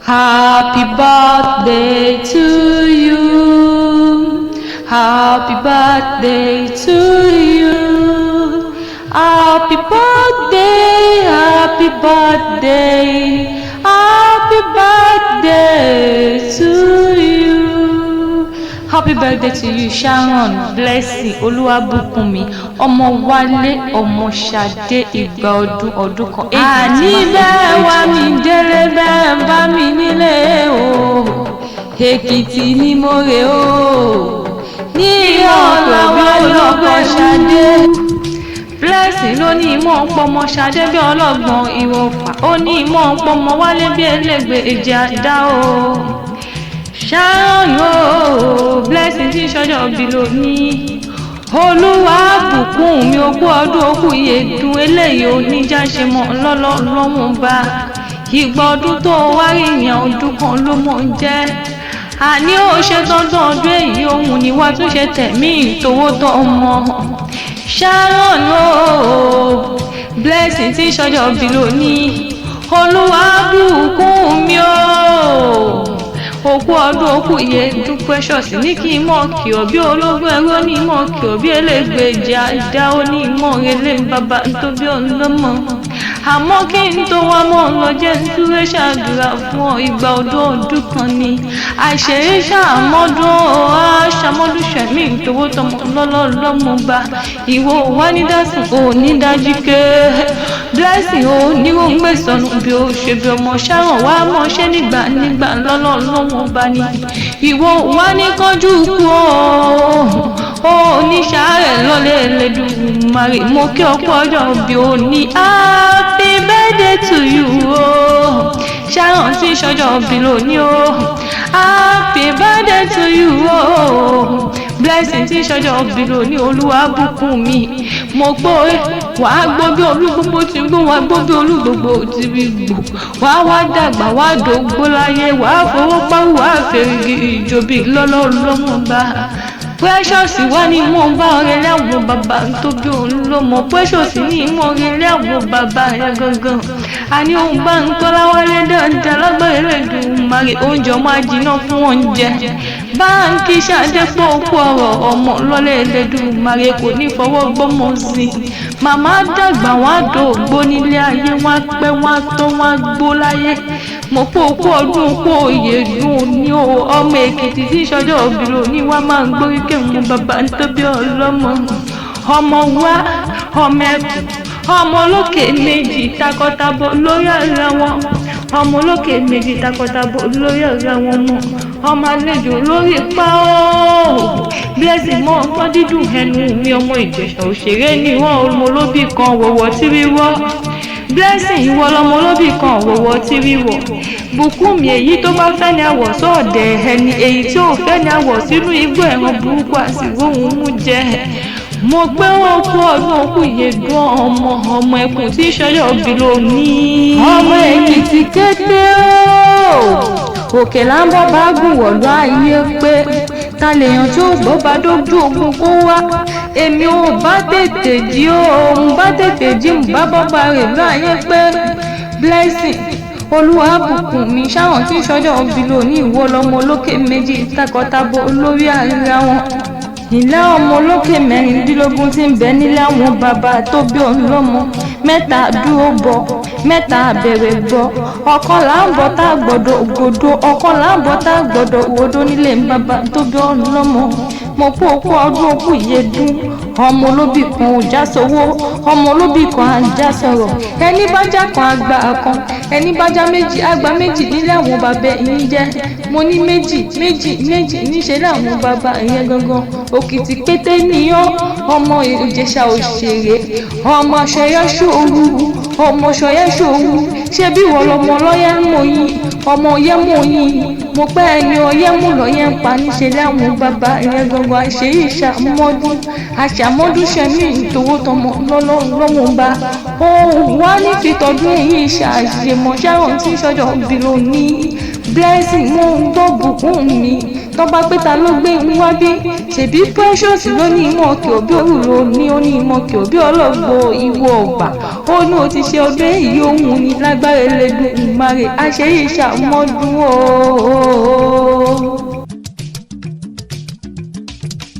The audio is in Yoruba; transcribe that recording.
Happy birthday to you. Happy birthday to you. Happy birthday, happy birthday, happy birthday to you. Happy birthday to you, Sharon, Blessing, Olúwabùkúnmi, ọmọ Wálé, ọmọ Ṣadé, ìgbà ọdún kan. Àní bẹ́ẹ̀ wá mi délé bẹ́ẹ̀ bá mi nílé o. Èkìtì ni mo rè o. Ní ọ̀làwọ̀ ọlọ́gbọ̀n Ṣadé. Blessing ló ní ìmọ̀ ọ̀pọ̀mọ Ṣadé bí ọlọ́gbọ̀n Ìwọ̀fà. Ó ní ìmọ̀ ọ̀pọ̀mọ Wálé bí ẹlẹ́gbẹ̀ẹ́ èjì àdá o. Sharon o, Blessing tí sọ́jọ́ bí lónìí. Olúwabùkúnmi ogún ọdún okú ìyèdùn eléyìí oníjà ṣe mọ́ lọ́wọ́n bá. Ìgbà ọdún tó wá rí ìyàn ọdún kan ló mọ̀ ń jẹ́. Àní ó ṣe tọ́jú ọdún èyí òun ni wá tún ṣe tẹ̀mí ìtòwó tọ́ ọmọ. Sharon o, Blessing tí sọ́jọ́ bí lónìí. Olúwabùkúnmi o. Okú ọdún okú ìyèdùn Precious ní kí n mọ̀ kí ọ bí ológun ẹ̀rọ ní mọ̀ kí ọ bí elégbèjì àdá ó ní mọ̀ relé bàbá tó bí ọlọ́mọ. Àmọ́ kí n tó wá mọ̀ lọ jẹ́ dúró ṣàdúrà fún ọ ìgbà ọdún kan ni. Àṣeyí ṣàmọ́dún aṣàmọ́dún ṣẹ̀mí ìtòwó tọmọ lọ́lọ́mọ bá. Ìwọ wá ní dásùn ò ní dájú ké. Blessing ò ní wọ́n gbé sọnù bí ó ṣe bí ọmọ Sharon wá mọ̀ṣẹ́ nígbà lọ́lọ́mọ bá ní. Ìwọ wá ní kánjú kú ó ní ṣàárẹ̀ lọ́lẹ̀ Ẹlẹ́dùmarè mo kí ọkọ ọjọ́ bí ó ní happy birthday to you o. Sharon tí sọ́jọ́ bí lónìí o. Happy birthday to you o. Blessing tí sọ́jọ́ bí lónìí. Olúwabùkúnmi mo gbọ́ wàá gbọ́ bí olúgbogbo ti gbó wàá gbọ́ bí olúgbogbo ti rí gbò wàá dàgbà wàá dògbó láyé wàá fowó pawó wàá fèrègì ìjòbí lọ́lọ́mọ bá. Precious wá ní mọ̀ bá ọ̀rẹ́ láwọn bàbá tó bí òun ló mọ̀. Precious ní mọ̀ ọ̀rẹ́ láwọn bàbá ẹ̀ gangan. Àní òun bá ń tọ́lá wálé dáadáa lágbára Ẹlẹ́dùmarè oúnjẹ ọmọ ajiná fún oúnjẹ. Báńkì Ṣadé pọ̀ òkú ọ̀rọ̀ ọmọ lọ́lẹ̀ Ẹlẹ́dùmarè kò ní fọwọ́ gbọ́mọ sí i. Màmá dàgbà wọn á dògbó nílé ayé wọn á pẹ́ wọn á tọ́ wọn á gbó láyé. Mo pé òkú ọdún òkú ìyèdùn ní ọmọ Èkìtì tí sọ́jọ́ òbí lónìí wá máa ń gbórí kẹ́hìn bàbá tó bí ọlọ́mọ. Ọmọ wa ọmọ ẹkùn ọmọ olókè méjì takọtabo lórí ara wọn. Ọmọ olókè méjì takọtabo lórí ara wọn mọ. Ọmọ àlejò lórí pa ó. Blessing mọ ọgbọ́n dídùn ẹnu mi ọmọ Ìjẹ̀ṣà òṣèré ni wọ́n ọmọ olóbì kan wọ̀wọ̀ tí wíwọ́. Blessing ìwọ lọmọ olóbì kan wọ̀wọ̀ tí wíwọ̀. Bùkúnmi èyí tó bá fẹ́ ní àwọ̀ sọ́ọ̀dẹ̀ ẹni èyí tí ò fẹ́ ní àwọ̀ sínú igbó ẹ̀ràn burúkú àsìkò òun mú jẹ. Mo gbé wọn kú ọdún òkú ìyèdùn ọmọ ẹkùn tí sọ́jọ́ bí lónìí. Ọmọ Èkìtì kété o. Òkè láńbọ̀ bá gùn wọ̀lú ayé pé ta lèèyàn tí ó gbọ́ bá dójú ogun kó wá. Èmi ò bá tètè jí o òun bá tètè jí mo bá bọ́ba rẹ̀ láyé pé Blessing Olúwabùkúnmi Sharon tí sọ́jọ́ bí lónìí ìwọ lọmọ olókè méjì takọtabo lórí ara wọn. Ìlà ọmọ olókè mẹ́rìndínlógún tí ń bẹ nílé àwọn bàbá tó bí òun lọ́mọ. Mẹ́ta dúró bọ̀ mẹ́ta bẹ̀rẹ̀ bọ̀ ọ̀kan là ń bọ̀ tá gbọ́dọ̀ ògòdó ọ̀kan là ń bọ̀ tá gbọ́dọ̀ òwòdó nílé bàbá tó bí òun lọ́mọ. Mo kú òkú ọdún òkú ìyèdùn ọmọ olóbì kan ò já sówó ọmọ olóbì kan à ń já sọ̀rọ̀. Ẹni bá já kan àgbà kan ẹni bá já méjì àgbà méjì nílé àwọn bàbá yín jẹ́. Mo ní méjì níṣẹ́ láwọn bàbá yẹn gangan. Òkìtì pété nìyàn ọmọ Ìjẹ̀ṣà òṣèré ọmọ Ṣọ̀yẹ́ Ṣòwú ọmọ Ṣọ̀yẹ́ Ṣòwú ṣé bí wọ́n lọmọ lọ́yẹ́ ń mọ̀ yín ọmọ ọyẹ́ mọ̀ yín. Mo pẹ́ ẹni ọyẹ́ mú lọ́yẹ́ ń pa níṣẹ́ láwọn bàbá yẹn gangan. Àṣeyí àṣàmọ́dún ṣẹ̀mí ìtòwó tọmọ lọ́wọ́n bá. Òun wá ní fìtọ́dún èyí ṣàṣemọ̀ Sharon tí sọ́jọ́ bí lónìí. Blessing mo ń gbọ́ Bùkúnmi tọ́ba pé ta ló gbé ń wá bí ṣèbí Precious ló ní ìmọ̀ kí òbí òrùlò ní ó ní ìmọ̀ kí òbí ọlọ́gbọ́ ìwọ ọgbà ó ní ó ti ṣe ọdún èyí òun ní lágbára Elédùmarè àṣeyìí ṣàmọ́dún o.